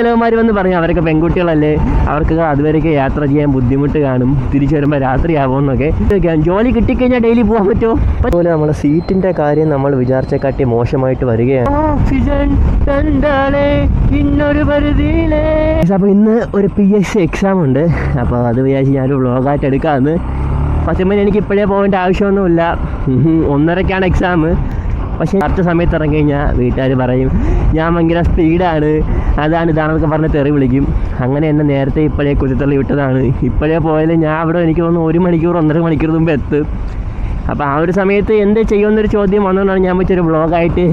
ചിലവന്മാർ വന്ന് പറയും അവരൊക്കെ പെൺകുട്ടികളല്ലേ, അവർക്ക് അതുവരെയൊക്കെ യാത്ര ചെയ്യാൻ ബുദ്ധിമുട്ട് കാണും, തിരിച്ചു വരുമ്പോൾ രാത്രിയാവുമെന്നൊക്കെ. ജോലി കിട്ടിക്കഴിഞ്ഞാൽ ഡെയിലി പോകാൻ പറ്റുമോ? അതുപോലെ നമ്മളെ സീറ്റിൻ്റെ കാര്യം നമ്മൾ വിചാരിച്ചക്കാട്ടി മോശമായിട്ട് വരികയാണ്. അപ്പോൾ ഇന്ന് ഒരു PSC എക്സാം ഉണ്ട്. അപ്പോൾ അത് വിചാരിച്ച് ഞാനൊരു വ്ളോഗായിട്ട് എടുക്കാമെന്ന്. പക്ഷേ എനിക്ക് ഇപ്പോഴേ പോകേണ്ട ആവശ്യമൊന്നുമില്ല, 1:30ക്കാണ് എക്സാം. പക്ഷേ കറക്റ്റ് സമയത്ത് ഇറങ്ങിക്കഴിഞ്ഞാൽ വീട്ടുകാർ പറയും ഞാൻ ഭയങ്കര സ്പീഡാണ്, അതാണ് ഇതാണെന്നൊക്കെ പറഞ്ഞ് തെറി വിളിക്കും. അങ്ങനെ എന്നെ നേരത്തെ ഇപ്പോഴേ കുതിത്തള്ളി വിട്ടതാണ്. ഇപ്പോഴേ പോയാലും ഞാൻ അവിടെ എനിക്ക് തോന്നുന്നു 1 മണിക്കൂർ 1.5 മണിക്കൂർ മുമ്പ് എത്തും. അപ്പോൾ ആ ഒരു സമയത്ത് എന്ത് ചെയ്യുമെന്നൊരു ചോദ്യം വന്നുകൊണ്ടാണ് ഞാൻ വെച്ചൊരു വ്ളോഗായിട്ട്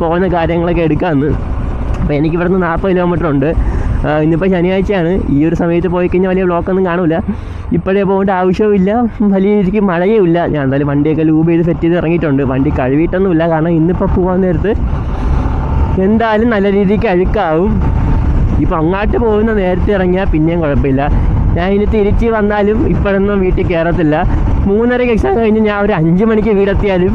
പോകുന്ന കാര്യങ്ങളൊക്കെ എടുക്കാമെന്ന്. അപ്പോൾ എനിക്കിവിടുന്ന് 40 കിലോമീറ്റർ ഉണ്ട്. ഇന്നിപ്പോൾ ശനിയാഴ്ചയാണ്. ഈ ഒരു സമയത്ത് പോയി കഴിഞ്ഞാൽ വലിയ ബ്ലോക്കൊന്നും കാണില്ല. ഇപ്പോഴേ പോകേണ്ട ആവശ്യവുമില്ല, വലിയ രീതിക്ക് മഴയേ ഇല്ല. ഞാൻ എന്തായാലും വണ്ടിയൊക്കെ ലൂബ് ചെയ്ത് സെറ്റ് ചെയ്ത് ഇറങ്ങിയിട്ടുണ്ട്. വണ്ടി കഴുകിയിട്ടൊന്നുമില്ല, കാരണം ഇന്നിപ്പോൾ പോകാൻ നേരത്ത് എന്തായാലും നല്ല രീതിക്ക് അഴുക്കാവും. ഇപ്പോൾ അങ്ങോട്ട് പോകുന്ന നേരത്തെ ഇറങ്ങിയാൽ പിന്നെയും കുഴപ്പമില്ല. ഞാൻ ഇനി തിരിച്ച് വന്നാലും ഇപ്പോഴൊന്നും വീട്ടിൽ കയറത്തില്ല. 3:30 എക്സാം കഴിഞ്ഞ് ഞാൻ ഒരു 5 മണിക്ക് വീടെത്തിയാലും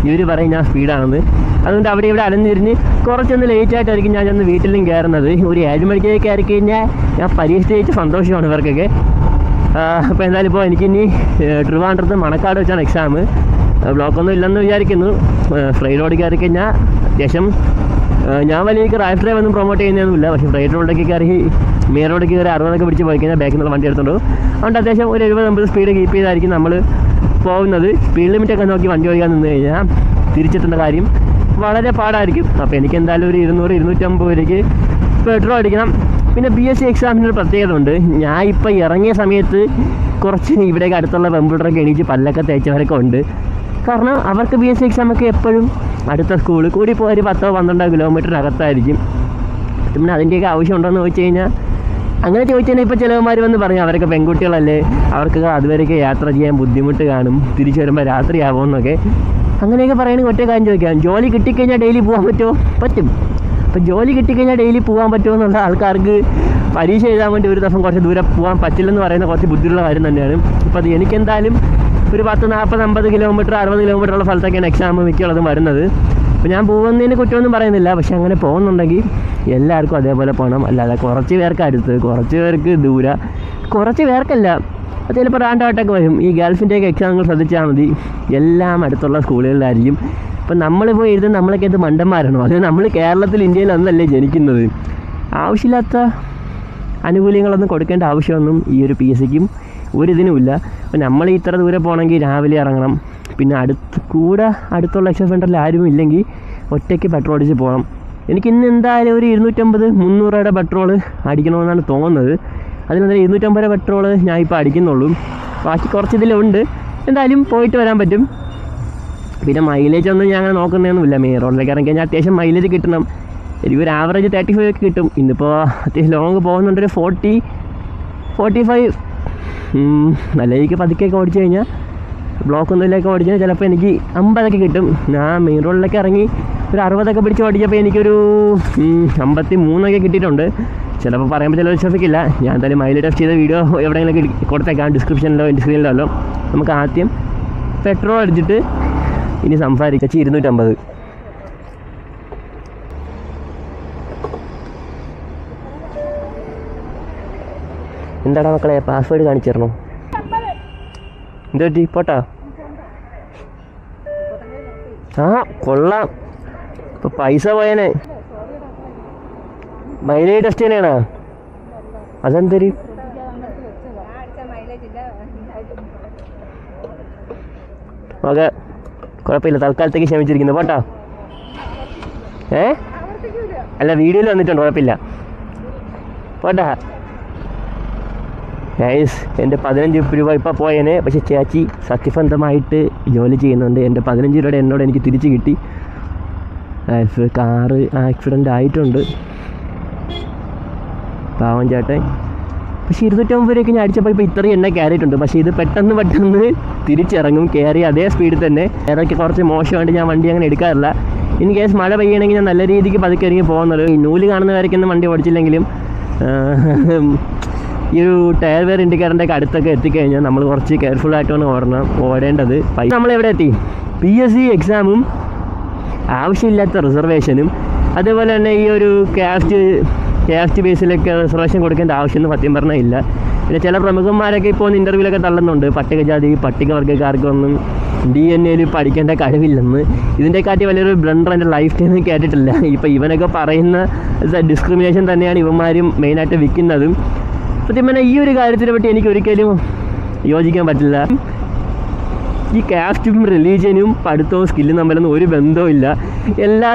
ഇവർ പറയും ഞാൻ സ്പീഡാണെന്ന്. അതുകൊണ്ട് അവിടെ ഇവിടെ അലഞ്ഞിരിഞ്ഞ് കുറച്ചൊന്ന് ലേറ്റായിട്ടായിരിക്കും ഞാൻ ചെന്ന് വീട്ടിലും കയറുന്നത്. ഒരു 7 മണിക്ക് കയറി കഴിഞ്ഞാൽ ഞാൻ പരീക്ഷ ജയിച്ച സന്തോഷമാണ് ഇവർക്കൊക്കെ. അപ്പോൾ എന്തായാലും ഇപ്പോൾ എനിക്കിനി ട്രിവാൻഡ്രത്ത് മണക്കാട് വെച്ചാണ് എക്സാം. ബ്ലോക്കൊന്നും ഇല്ലെന്ന് വിചാരിക്കുന്നു. ഫ്രൈഡ് റോഡിൽ കയറി കഴിഞ്ഞാൽ അത്യാവശ്യം ഞാൻ വലിയ റാഫ് ഡ്രൈവ് ഒന്നും പ്രൊമോട്ട് ചെയ്യുന്നതൊന്നുമില്ല. പക്ഷേ ഫ്രൈഡ് റോഡിലേക്ക് കയറി മെയിൻ റോഡിൽ കയറി 60 പിടിച്ച് പോയി കഴിഞ്ഞാൽ ബാക്കിൽ നിന്ന് വണ്ടി എടുത്തുകൊണ്ട് അതുകൊണ്ട് അത്യാവശ്യം ഒരു 70-80 സ്പീഡ് കീപ്പ് ചെയ്തായിരിക്കും നമ്മൾ പോകുന്നത്. സ്പീഡ് ലിമിറ്റൊക്കെ നോക്കി വണ്ടി ഓടിക്കാൻ നിന്ന് കഴിഞ്ഞാൽ തിരിച്ചെത്തേണ്ട കാര്യം വളരെ പാടായിരിക്കും. അപ്പോൾ എനിക്ക് എന്തായാലും ഒരു 200-250 രൂപയ്ക്ക് പെട്രോൾ അടിക്കണം. പിന്നെ PSC എക്സാമിനൊരു പ്രത്യേകത ഉണ്ട്. ഞാൻ ഇപ്പോൾ ഇറങ്ങിയ സമയത്ത് കുറച്ച് ഇവിടേക്ക് അടുത്തുള്ള പെമ്പിളറൊക്കെ എണീച്ച് പല്ലൊക്കെ തേച്ചവരൊക്കെ ഉണ്ട്. കാരണം അവർക്ക് PSC എക്സാമൊക്കെ എപ്പോഴും അടുത്ത സ്കൂൾ കൂടി പോയി ഒരു 10-12 കിലോമീറ്ററിനകത്തായിരിക്കും. പിന്നെ അതിൻ്റെയൊക്കെ ആവശ്യമുണ്ടോയെന്ന് ചോദിച്ചു കഴിഞ്ഞാൽ അങ്ങനെ ചോദിച്ചു കഴിഞ്ഞാൽ ഇപ്പോൾ ചിലവന്മാർ വന്ന് പറയും അവരൊക്കെ പെൺകുട്ടികളല്ലേ, അവർക്ക് അതുവരെയൊക്കെ യാത്ര ചെയ്യാൻ ബുദ്ധിമുട്ട് കാണും, തിരിച്ചു വരുമ്പോൾ രാത്രിയാവുമെന്നൊക്കെ. അങ്ങനെയൊക്കെ പറയുകയാണെങ്കിൽ ഒറ്റ കാര്യം ചോദിക്കാം, ജോലി കിട്ടിക്കഴിഞ്ഞാൽ ഡെയിലി പോകാൻ പറ്റുമോ? പറ്റും. അപ്പോൾ ജോലി കിട്ടിക്കഴിഞ്ഞാൽ ഡെയിലി പോകാൻ പറ്റുമോ എന്നുള്ള ആൾക്കാർക്ക് പരീക്ഷ എഴുതാൻ വേണ്ടി ഒരു ദിവസം കുറച്ച് ദൂരം പോകാൻ പറ്റില്ലെന്ന് പറയുന്ന കുറച്ച് ബുദ്ധിമുട്ടുള്ള കാര്യം തന്നെയാണ്. ഇപ്പോൾ അത് എനിക്കെന്തായാലും ഒരു 10-40-50 കിലോമീറ്റർ 60 കിലോമീറ്റർ ഉള്ള സ്ഥലത്തൊക്കെയാണ് എക്സാം മിക്കുള്ളതും വരുന്നത്. അപ്പോൾ ഞാൻ പോകുന്നതിന് കുറ്റമൊന്നും പറയുന്നില്ല. പക്ഷെ അങ്ങനെ പോകുന്നുണ്ടെങ്കിൽ എല്ലാവർക്കും അതേപോലെ പോകണം. അല്ലാതെ കുറച്ച് പേർക്ക് അടുത്ത്, കുറച്ച് പേർക്ക് ദൂരം, കുറച്ച് പേർക്കല്ല, ചിലപ്പോൾ റാൻഡായിട്ടൊക്കെ വരും. ഈ ഗൾഫിൻ്റെയൊക്കെ എക്സാമുകൾ ശ്രദ്ധിച്ചാൽ മതി, എല്ലാം അടുത്തുള്ള സ്കൂളുകളിലായിരിക്കും. ഇപ്പം നമ്മളിപ്പോൾ എഴുതുന്ന നമ്മളൊക്കെ ഇത് മണ്ടന്മാരാണോ? അത് നമ്മൾ കേരളത്തിൽ ഇന്ത്യയിലൊന്നല്ലേ ജനിക്കുന്നത്. ആവശ്യമില്ലാത്ത ആനുകൂല്യങ്ങളൊന്നും കൊടുക്കേണ്ട ആവശ്യമൊന്നും ഈ ഒരു PSCക്കും ഒരിതിനുമില്ല. അപ്പോൾ നമ്മൾ ഇത്ര ദൂരെ പോകണമെങ്കിൽ രാവിലെ ഇറങ്ങണം. പിന്നെ അടുത്തുള്ള എക്സാം സെൻറ്ററിൽ ആരും ഇല്ലെങ്കിൽ ഒറ്റയ്ക്ക് പെട്രോൾ അടിച്ച് പോകണം. എനിക്കിന്ന് എന്തായാലും ഒരു 250-300 രൂപയുടെ പെട്രോൾ അടിക്കണമെന്നാണ് തോന്നുന്നത്. അതിനെന്തായാലും 250 രൂപ പെട്രോൾ ഞാൻ ഇപ്പോൾ അടിക്കുന്നുള്ളൂ. ബാക്കി കുറച്ച് ഇതിലുണ്ട്. എന്തായാലും പോയിട്ട് വരാൻ പറ്റും. പിന്നെ മൈലേജ് ഒന്നും ഞാൻ അങ്ങനെ നോക്കുന്നതൊന്നുമില്ല. മെയിൻ റോഡിലേക്ക് ഇറങ്ങി കഴിഞ്ഞാൽ അത്യാവശ്യം മൈലേജ് കിട്ടണം. എനിക്കൊരു ആവറേജ് 35 ഒക്കെ കിട്ടും. ഇന്നിപ്പോൾ അത്യാവശ്യം ലോങ് പോകുന്നുണ്ടൊരു 40-45. നല്ല രീതിക്ക് പതുക്കെയൊക്കെ ഓടിച്ചു കഴിഞ്ഞാൽ ബ്ലോക്കൊന്നുമില്ലൊക്കെ ഓടിച്ചു കഴിഞ്ഞാൽ ചിലപ്പോൾ എനിക്ക് 50 കിട്ടും. ഞാൻ മെയിൻ റോഡിലേക്ക് ഇറങ്ങി ഒരു 60 പിടിച്ച് ഓടിച്ചപ്പോൾ എനിക്കൊരു 53 കിട്ടിയിട്ടുണ്ട്. ചിലപ്പോൾ പറയുമ്പോൾ ചില വിശ്വസിക്കില്ല. ഞാൻ എന്തായാലും മൈലേജ് ടെസ്റ്റ് ചെയ്ത വീഡിയോ എവിടെയെങ്കിലൊക്കെ കൊടുത്തേക്കാം, ഡിസ്ക്രിപ്ഷനിലോ സ്ക്രീനിലോ. നമുക്ക് ആദ്യം പെട്രോൾ അടിച്ചിട്ട് ഇനി സംസാരിക്കാം. 250. എന്താടാ മക്കളെ, പാസ്വേഡ് കാണിച്ചു തരണോ? എന്താ പറ്റി? പോട്ടാ? ആ കൊള്ളാം. ഇപ്പോൾ പൈസ പോയനെ. മൈലേജ് ടെസ്റ്റ് തന്നെയാണോ? അതെന്തരി? ഓക്കെ, കുഴപ്പമില്ല, തൽക്കാലത്തേക്ക് ക്ഷമിച്ചിരിക്കുന്നു. പോട്ടാ? അല്ല, വീഡിയോയിൽ വന്നിട്ടുണ്ട്, കുഴപ്പമില്ല. പോട്ടാ? ഗൈസ്, എൻ്റെ 15 രൂപ ഇപ്പോൾ പോയേനെ. പക്ഷേ ചേച്ചി സത്യസന്ധമായിട്ട് ജോലി ചെയ്യുന്നുണ്ട്. എൻ്റെ 15 രൂപയുടെ എന്നോട് എനിക്ക് തിരിച്ച് കിട്ടി. കാറ് ആക്സിഡൻ്റ് ആയിട്ടുണ്ട്, പാവം ചേട്ടൻ. പക്ഷേ 250 രൂപയ്ക്ക് ഞാൻ അടിച്ചപ്പോൾ ഇപ്പോൾ ഇത്രയും എണ്ണ കയറിയിട്ടുണ്ട്. പക്ഷേ ഇത് പെട്ടെന്ന് തിരിച്ചിറങ്ങും, കയറി അതേ സ്പീഡിൽ തന്നെ. ഏതൊക്കെ കുറച്ച് മോശമായിട്ട് ഞാൻ വണ്ടി അങ്ങനെ എടുക്കാറില്ല. ഇൻ കേസ് മഴ പെയ്യണമെങ്കിൽ ഞാൻ നല്ല രീതിക്ക് പതുക്കെ ഇറങ്ങി പോകുന്നത്. ഈ നൂല് കാണുന്ന വരയ്ക്കൊന്നും വണ്ടി ഓടിച്ചില്ലെങ്കിലും ഈ ഒരു ടയർ വെയർ ഇൻഡിക്കേറ്ററിൻ്റെ ഒക്കെ അടുത്തൊക്കെ എത്തിക്കഴിഞ്ഞാൽ നമ്മൾ കുറച്ച് കെയർഫുള്ളായിട്ടാണ് ഓടേണ്ടത്. നമ്മളെവിടെ എത്തി? PSC എക്സാമും ആവശ്യമില്ലാത്ത റിസർവേഷനും അതുപോലെ തന്നെ ഈ ഒരു കാസ്റ്റ് കാസ്റ്റ് ബേസിലൊക്കെ റിസർവേഷൻ കൊടുക്കേണ്ട ആവശ്യമൊന്നും സത്യം പറഞ്ഞാൽ ഇല്ല. പിന്നെ ചില പ്രമുഖന്മാരൊക്കെ ഇപ്പോൾ ഇൻ്റർവ്യൂലൊക്കെ തള്ളുന്നുണ്ട് പട്ടികജാതി പട്ടികവർഗ്ഗക്കാർക്കൊന്നും DNA പഠിക്കേണ്ട കഴിവില്ലെന്ന്. ഇതിൻ്റെക്കാട്ടി വലിയൊരു ബ്ലണ്ടർ എൻ്റെ ലൈഫ് ടൈമിൽ കേട്ടിട്ടില്ല. ഇപ്പോൾ ഇവനൊക്കെ പറയുന്ന ഡിസ്ക്രിമിനേഷൻ തന്നെയാണ് ഇവന്മാരും മെയിനായിട്ട് വിൽക്കുന്നതും. സത്യം പറഞ്ഞാൽ ഈ ഒരു കാര്യത്തിനെ പറ്റി എനിക്ക് ഒരിക്കലും യോജിക്കാൻ പറ്റില്ല. ഈ കാസ്റ്റും റിലീജിയനും പഠിത്തവും സ്കില്ലും തമ്മിലൊന്നും ഒരു ബന്ധവും ഇല്ല. എല്ലാ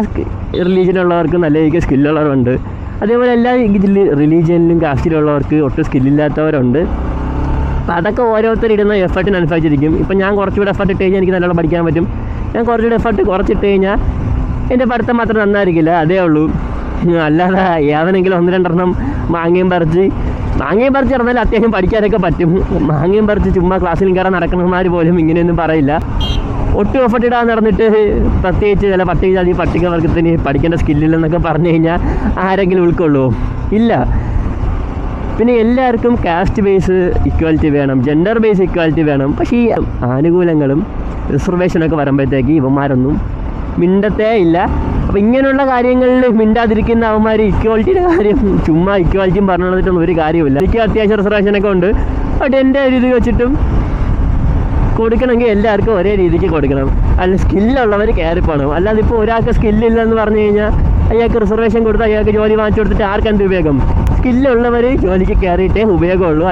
റിലീജിയനുള്ളവർക്കും നല്ല രീതിക്ക് സ്കില്ലുള്ളവരുണ്ട്, അതേപോലെ എല്ലാ റിലീജിയനിലും കാസ്റ്റിലുള്ളവർക്ക് ഒട്ടും സ്കില്ലില്ലാത്തവരുണ്ട്. അപ്പോൾ അതൊക്കെ ഓരോരുത്തരിടുന്ന എഫർട്ടിനനുസരിച്ചിരിക്കും. ഇപ്പം ഞാൻ കുറച്ചുകൂടെ എഫർട്ട് ഇട്ട് കഴിഞ്ഞാൽ എനിക്ക് നല്ലോണം പഠിക്കാൻ പറ്റും. ഞാൻ കുറച്ചുകൂടെ എഫർട്ട് കുറച്ചിട്ട് കഴിഞ്ഞാൽ എൻ്റെ പഠിത്തം മാത്രം നന്നായിരിക്കില്ല, അതേ ഉള്ളൂ. അല്ലാതെ ഏവനെങ്കിലും 1-2 മാങ്ങയും പറിച്ച് ഇറന്നാൽ അത്യാവശ്യം പഠിക്കാനൊക്കെ പറ്റും. മാങ്ങയും പറിച്ച് ചുമ്മാ ക്ലാസ്സിൽ കയറാൻ നടക്കുന്നവന്മാർ പോലും ഇങ്ങനെയൊന്നും പറയില്ല. ഒട്ടും എഫർട്ട് ഇടാൻ നടന്നിട്ട് പ്രത്യേകിച്ച് ചില പട്ടികജാതി പട്ടികവർഗത്തിന് പഠിക്കേണ്ട സ്കില്ലില്ലെന്നൊക്കെ പറഞ്ഞു കഴിഞ്ഞാൽ ആരെങ്കിലും ഉൾക്കൊള്ളുമോ? ഇല്ല. പിന്നെ എല്ലാവർക്കും കാസ്റ്റ് ബേസ് ഇക്വാലിറ്റി വേണം, ജെൻഡർ ബേസ് ഇക്വാലിറ്റി വേണം. പക്ഷേ ഈ ആനുകൂല്യങ്ങളും റിസർവേഷനൊക്കെ വരുമ്പോഴത്തേക്ക് ഇവന്മാരൊന്നും മിണ്ടത്തേ ഇല്ല. അപ്പോൾ ഇങ്ങനെയുള്ള കാര്യങ്ങളിൽ മിണ്ടാതിരിക്കുന്ന അവന്മാർ ഇക്വാലിറ്റിയുടെ കാര്യം ചുമ്മാ ഇക്വാലിറ്റിയും പറഞ്ഞു തന്നിട്ടൊന്നും ഒരു കാര്യമില്ല. എനിക്ക് അത്യാവശ്യം റിസർവേഷനൊക്കെ ഉണ്ട്, ബട്ട് എൻ്റെ ഒരു ഇത് വെച്ചിട്ടും കൊടുക്കണമെങ്കിൽ എല്ലാവർക്കും ഒരേ രീതിക്ക് കൊടുക്കണം. അല്ല സ്കില്ലുള്ളവർ കയറിപ്പോണം. അല്ലാതെ ഇപ്പോൾ ഒരാൾക്ക് സ്കില്ലില്ലെന്ന് പറഞ്ഞു കഴിഞ്ഞാൽ അയാൾക്ക് റിസർവേഷൻ കൊടുത്ത് അയാൾക്ക് ജോലി വാങ്ങിച്ചു കൊടുത്തിട്ട് ആർക്കെന്ത് ഉപയോഗം? സ്കില്ലുള്ളവർ ജോലിക്ക് കയറിയിട്ടേ ഉപയോഗമുള്ളൂ.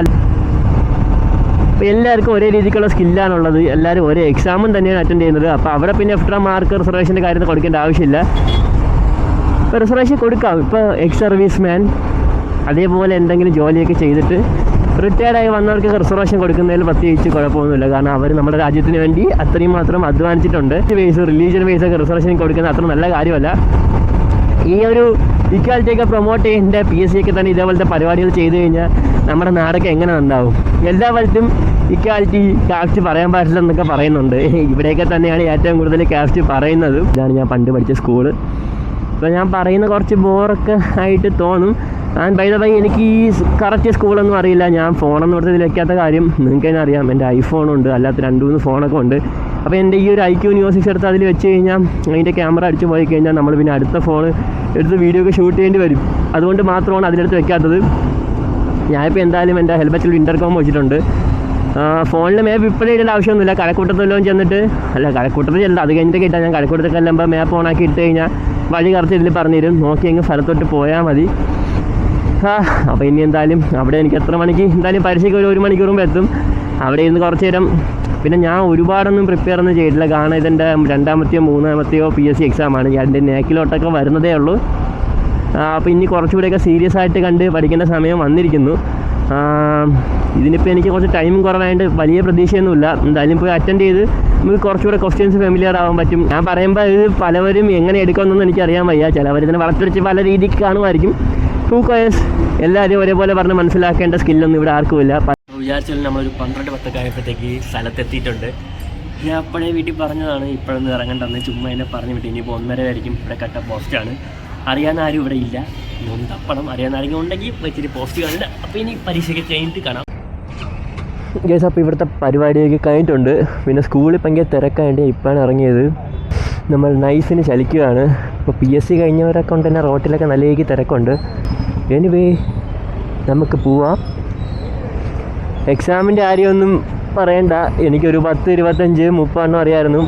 അപ്പോൾ എല്ലാവർക്കും ഒരേ രീതിക്കുള്ള സ്കില്ലാണുള്ളത്. എല്ലാവരും ഒരേ എക്സാമും തന്നെയാണ് അറ്റൻഡ് ചെയ്യുന്നത്. അപ്പോൾ അവിടെ പിന്നെ എക്സ്ട്രാ മാർക്ക് റിസർവേഷൻ്റെ കാര്യത്തിൽ കൊടുക്കേണ്ട ആവശ്യമില്ല. ഇപ്പോൾ റിസർവേഷൻ കൊടുക്കാം. ഇപ്പോൾ എക്സ് സർവീസ്മാൻ അതേപോലെ എന്തെങ്കിലും ജോലിയൊക്കെ ചെയ്തിട്ട് റിട്ടയർഡായി വന്നവർക്ക് റിസർവേഷൻ കൊടുക്കുന്നതിൽ പ്രത്യേകിച്ച് കുഴപ്പമൊന്നുമില്ല. കാരണം അവർ നമ്മുടെ രാജ്യത്തിന് വേണ്ടി അത്രയും മാത്രം അധ്വാനിച്ചിട്ടുണ്ട്. റിലീജിയൻ ബേസൊക്കെ റിസർവേഷൻ കൊടുക്കുന്നത് അത്ര നല്ല കാര്യമല്ല. ഈ ഒരു ഇക്വാലിറ്റിയൊക്കെ പ്രൊമോട്ട് ചെയ്യേണ്ട PSC ഒക്കെ തന്നെ ഇതേപോലത്തെ പരിപാടികൾ ചെയ്തു കഴിഞ്ഞാൽ നമ്മുടെ നാടൊക്കെ എങ്ങനെ ഉണ്ടാവും? എല്ലാവരും ഇക്വാലിറ്റി കാസ്റ്റ് പറയാൻ പാടില്ലെന്നൊക്കെ പറയുന്നുണ്ട്. ഇവിടെയൊക്കെ തന്നെയാണ് ഏറ്റവും കൂടുതൽ കാസ്റ്റ് പറയുന്നത്. ഇതാണ് ഞാൻ പണ്ട് പഠിച്ച സ്കൂള്. അപ്പോൾ ഞാൻ പറയുന്ന കുറച്ച് ബോറൊക്കെ ആയിട്ട് തോന്നും. ആൻഡ് ബൈ ദ ബൈ എനിക്ക് ഈ കറക്റ്റ് സ്കൂളൊന്നും അറിയില്ല. ഞാൻ ഫോണൊന്നും എടുത്ത് വെക്കാത്ത കാര്യം നിങ്ങൾക്ക് തന്നെ അറിയാം. എൻ്റെ ഐഫോണുണ്ട്, അല്ലാത്ത 2-3 ഫോണൊക്കെ ഉണ്ട്. അപ്പോൾ എൻ്റെ ഈ ഒരു IQ Neo 6 എടുത്ത് അതിൽ വെച്ച് കഴിഞ്ഞാൽ അതിൻ്റെ ക്യാമറ അടിച്ച് പോയി കഴിഞ്ഞാൽ നമ്മൾ പിന്നെ അടുത്ത ഫോൺ എടുത്ത് വീഡിയോ ഒക്കെ ഷൂട്ട് ചെയ്യേണ്ടി വരും. അതുകൊണ്ട് മാത്രമാണ് അതിലെടുത്ത് വെക്കാത്തത്. ഞാനിപ്പോൾ എന്തായാലും എൻ്റെ ഹെൽമെറ്റിൽ ഇൻ്റർകോം വെച്ചിട്ടുണ്ട്. ഫോണിൽ മാപ്പ് ഇപ്പോഴും ഇടേണ്ട ആവശ്യമൊന്നുമില്ല. കഴക്കൂട്ടത്തെല്ലാം ചെന്നിട്ട് കഴക്കൂട്ടത്തിൽ ചെല്ലുണ്ട്, അത് കഴിഞ്ഞിട്ട് കിട്ടാൻ ഞാൻ കഴക്കൂട്ടത്തിൽ ചെല്ലുമ്പോൾ മാപ്പ് ഓണാക്കി ഇട്ട് കഴിഞ്ഞാൽ വഴി കറച്ച് ഇതിൽ പറഞ്ഞു തരും. നോക്കി എങ്കിൽ സ്ഥലത്തോട്ട് പോയാൽ മതി. അപ്പോൾ ഇനി എന്തായാലും അവിടെ എനിക്ക് എത്ര മണിക്ക് എന്തായാലും പരീക്ഷയ്ക്ക് 1 മണിക്കൂർ മുമ്പ് എത്തും. അവിടെ ഇരുന്ന് കുറച്ച് നേരം. പിന്നെ ഞാൻ ഒരുപാടൊന്നും പ്രിപ്പയർ ഒന്നും ചെയ്തിട്ടില്ല. കാരണം ഇതെൻ്റെ 2-മത്തെയോ 3-മത്തെയോ PSC എക്സാമാണ്. എൻ്റെ നേക്കിലോട്ടൊക്കെ വരുന്നതേ ഉള്ളൂ. അപ്പോൾ ഇനി കുറച്ചുകൂടെയൊക്കെ സീരിയസ് ആയിട്ട് കണ്ട് പഠിക്കേണ്ട സമയം വന്നിരിക്കുന്നു. ഇതിനിപ്പോൾ എനിക്ക് കുറച്ച് ടൈമും കുറവായതുകൊണ്ട് വലിയ പ്രതീക്ഷയൊന്നുമില്ല. എന്തായാലും പോയി അറ്റൻഡ് ചെയ്ത് നമുക്ക് കുറച്ചുകൂടെ ക്വസ്റ്റ്യൻസ് ഫെമിലിയർ ആവാൻ പറ്റും. ഞാൻ പറയുമ്പോൾ ഇത് പലവരും എങ്ങനെ എടുക്കുമെന്നൊന്നും എനിക്കറിയാൻ വയ്യ. ചിലവർ ഇതിനെ വളർത്തിച്ച് പല രീതിക്ക് കാണുമായിരിക്കും. എല്ലാവരും ഒരേപോലെ പറഞ്ഞ് മനസ്സിലാക്കേണ്ട സ്കില്ലൊന്നും ഇവിടെ ആർക്കുമില്ല. വിചാരിച്ചാലും നമ്മളൊരു 12-10 ആയപ്പോഴത്തേക്ക് സ്ഥലത്തെത്തിയിട്ടുണ്ട്. ഞാൻ അപ്പോഴേ വീട്ടിൽ പറഞ്ഞതാണ് ഇപ്പോഴൊന്നും ഇറങ്ങണ്ടെന്ന്. ചുമ്മാ എന്നെ പറഞ്ഞു വിട്ടു. ഇനിയിപ്പോൾ 1:30 ആയിരിക്കും. ഇവിടെ കട്ട പോസ്റ്റാണ്. അറിയാവുന്ന ആരും ഇവിടെ ഇല്ല. ഒന്ന് തപ്പണം. അറിയാവുന്ന ആരെങ്കിലും ഉണ്ടെങ്കിൽ വെച്ചിട്ട് പോസ്റ്റ് കാണില്ല. അപ്പോൾ ഇനി പരീക്ഷയ്ക്ക് കഴിഞ്ഞിട്ട് കാണാം. ഗൈസ്, അപ്പോൾ ഇവിടുത്തെ പരിപാടിയൊക്കെ കഴിഞ്ഞിട്ടുണ്ട്. പിന്നെ സ്കൂളിൽ ഭയങ്കര തിരക്കായിട്ട് ഇപ്പോഴാണ് ഇറങ്ങിയത്. നമ്മൾ നൈസിന് ചലിക്കുകയാണ്. ഇപ്പോൾ PSC കഴിഞ്ഞവരൊക്കെ കൊണ്ട് തന്നെ റോട്ടിലൊക്കെ നല്ല രീതിക്ക് തിരക്കുണ്ട്. എനിവേ നമുക്ക് പോവാം. എക്സാമിൻ്റെ കാര്യമൊന്നും പറയണ്ട. എനിക്കൊരു 10, 25, 30 അറിയാമായിരുന്നു.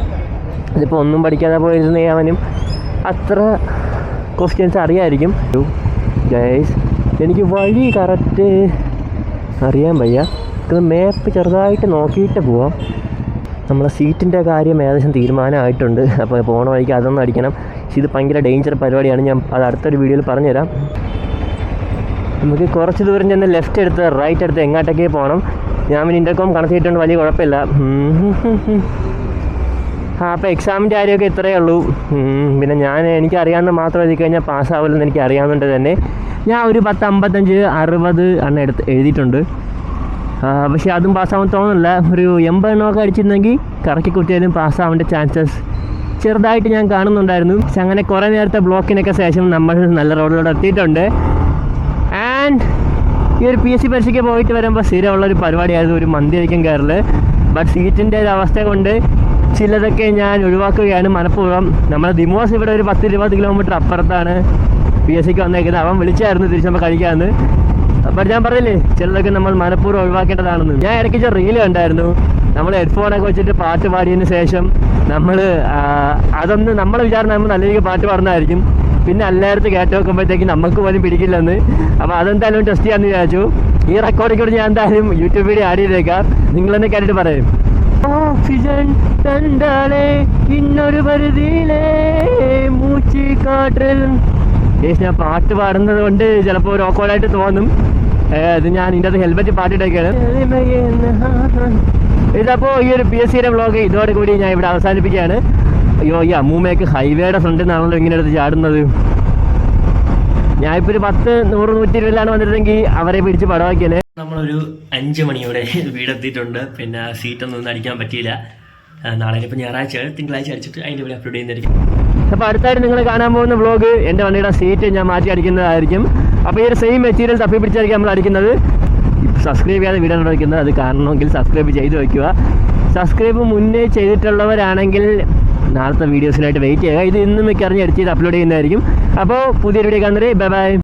ഇതിപ്പോൾ ഒന്നും പഠിക്കാതെ പോയിരുന്ന അവനും അത്ര ക്വസ്റ്റ്യൻസ് അറിയാമായിരിക്കും. ഗൈസ്, എനിക്ക് വഴി കറക്റ്റ് അറിയാൻ വയ്യ. മാപ്പ് ചെറുതായിട്ട് നോക്കിയിട്ട് പോവാം. നമ്മളെ സീറ്റിൻ്റെ കാര്യം ഏകദേശം തീരുമാനമായിട്ടുണ്ട്. അപ്പോൾ പോണ വഴിക്ക് അതൊന്നും അടിക്കണം. പക്ഷേ ഇത് ഭയങ്കര ഡേഞ്ചർ പരിപാടിയാണ്. ഞാൻ അത് അടുത്തൊരു വീഡിയോയിൽ പറഞ്ഞുതരാം. നമുക്ക് കുറച്ച് ദൂരം ചെന്ന് ലെഫ്റ്റ് എടുത്ത് റൈറ്റ് എടുത്ത് എങ്ങോട്ടൊക്കെ പോകണം. ഞാൻ പിന്നെ ഇൻ്റർകോം കണക്ട് ചെയ്തിട്ടുണ്ട്, വലിയ കുഴപ്പമില്ല. അപ്പോൾ എക്സാമിൻ്റെ കാര്യമൊക്കെ ഇത്രയേ ഉള്ളൂ. പിന്നെ എനിക്ക് അറിയാവുന്ന മാത്രം എഴുതി കഴിഞ്ഞാൽ പാസ്സാവില്ലെന്ന് എനിക്ക് അറിയാവുന്നുണ്ട് തന്നെ. ഞാൻ ഒരു 10, 55, 60 എഴുതിയിട്ടുണ്ട്. പക്ഷേ അതും പാസ്സാവാൻ തോന്നുന്നില്ല. ഒരു 80 അടിച്ചിരുന്നെങ്കിൽ കറക്കി കുട്ടിയാലും പാസ്സാവേണ്ട ചാൻസസ് ചെറുതായിട്ട് ഞാൻ കാണുന്നുണ്ടായിരുന്നു. പക്ഷെ അങ്ങനെ കുറേ നേരത്തെ ബ്ലോക്കിനൊക്കെ ശേഷം നമ്മൾ നല്ല റോഡിലൂടെ എത്തിയിട്ടുണ്ട്. ആൻഡ് ഈ ഒരു PSC പരീക്ഷയ്ക്ക് പോയിട്ട് വരുമ്പോൾ സ്ഥിരമുള്ളൊരു പരിപാടിയായിരുന്നു ഒരു മന്തി കഴിക്കാൻ കയറൽ. ബട്ട് സീറ്റിൻ്റെ ഒരു അവസ്ഥ കൊണ്ട് ചിലതൊക്കെ ഞാൻ ഒഴിവാക്കുകയാണ് മനഃപൂർവ്വം. നമ്മുടെ ദിമോസ് ഇവിടെ ഒരു 10-20 കിലോമീറ്റർ അപ്പുറത്താണ്. PSC വന്നേക്കുന്നത്. അവൻ വിളിച്ചായിരുന്നു തിരിച്ച് നമ്മൾ കഴിക്കാമെന്ന്. അപ്പം ഞാൻ പറഞ്ഞില്ലേ ചിലതൊക്കെ നമ്മൾ മനഃപൂർവ്വം ഒഴിവാക്കേണ്ടതാണെന്ന്. ഞാൻ ഇടയ്ക്ക് റീൽ കണ്ടായിരുന്നു. നമ്മൾ ഹെഡ്ഫോണൊക്കെ വെച്ചിട്ട് പാട്ട് പാടിയതിന് ശേഷം നമ്മൾ അതൊന്ന് നമ്മൾ വിചാരം നമ്മൾ നല്ല രീതിക്ക് പാട്ട് പാടുന്നതായിരിക്കും. പിന്നെ എല്ലായിടത്തും കേട്ട് വെക്കുമ്പോഴത്തേക്കും നമുക്ക് പോലും പിടിക്കില്ലെന്ന്. അപ്പോൾ അതെന്തായാലും ടെസ്റ്റ് ചെയ്യാമെന്ന് വിചാരിച്ചു. ഈ റെക്കോർഡിൽ കൂടി ഞാൻ എന്തായാലും യൂട്യൂബ് വീഡിയോ ആഡ് ചെയ്തേക്കാം. നിങ്ങളെന്നെ കേട്ടിട്ട് പറയും. ഓക്സിജൻ കണ്ടാലേ ഇന്നൊരു പരിധിയിലേ മൂച്ചിക്കാട്ടിൽ. ഞാൻ പാട്ട് പാടുന്നത് കൊണ്ട് ചിലപ്പോൾ ഒരു ഓക്കോർഡായിട്ട് തോന്നും. ഇത് ഞാൻ ഇതിൻ്റെ അത് ഹെൽമെറ്റ് പാട്ടിട്ടൊക്കെയാണ്. ഇതപ്പോൾ ഈ ഒരു PSCയുടെ വ്ളോഗ് ഇതോടുകൂടി ഞാൻ ഇവിടെ അവസാനിപ്പിക്കുകയാണ്. അയ്യോ, ഈ അമ്മൂമ്മയൊക്കെ ഹൈവേയുടെ ഫ്രണ്ടിൽ നിന്നാണല്ലോ ഇങ്ങനെ എടുത്ത് ചാടുന്നത്. ഞാനിപ്പോൾ ഒരു 10, 100, 120 വന്നിരുന്നെങ്കിൽ അവരെ പിടിച്ച് പടവാക്കിയാണ്. നമ്മളൊരു 5 മണിയോടെ വീടെത്തിയിട്ടുണ്ട്. പിന്നെ സീറ്റൊന്നും അടിക്കാൻ പറ്റിയില്ല. നാളെ ഇപ്പോൾ ഞായറാഴ്ച, തിങ്കളാഴ്ച അടിച്ചിട്ട് അതിൻ്റെ ഇവിടെ അപ്ലോഡ് ചെയ്യുന്നതായിരിക്കും. അപ്പോൾ അടുത്തായിട്ട് നിങ്ങൾ കാണാൻ പോകുന്ന വ്ളോഗ് എൻ്റെ വണ്ടിയുടെ സീറ്റ് ഞാൻ മാറ്റി അടിക്കുന്നതായിരിക്കും. അപ്പോൾ ഈ ഒരു സെയിം മെറ്റീരിയൽ തപ്പി പിടിച്ചായിരിക്കും നമ്മൾ അടിക്കുന്നത്. സബ്സ്ക്രൈബ് ചെയ്യാതെ വീഡിയോ അടിക്കുന്നത്, അത് കാണണമെങ്കിൽ സബ്സ്ക്രൈബ് ചെയ്ത് വയ്ക്കുക. സബ്സ്ക്രൈബ് മുന്നേ ചെയ്തിട്ടുള്ളവരാണെങ്കിൽ നാളത്തെ വീഡിയോസിനായിട്ട് വെയിറ്റ് ചെയ്യുക. ഇത് ഇന്നും മിക്കറിഞ്ഞ് എഡിറ്റ് ചെയ്ത് അപ്ലോഡ് ചെയ്യുന്നതായിരിക്കും. അപ്പോൾ പുതിയൊരു വീഡിയോ കാണുന്നത്. Bye bye.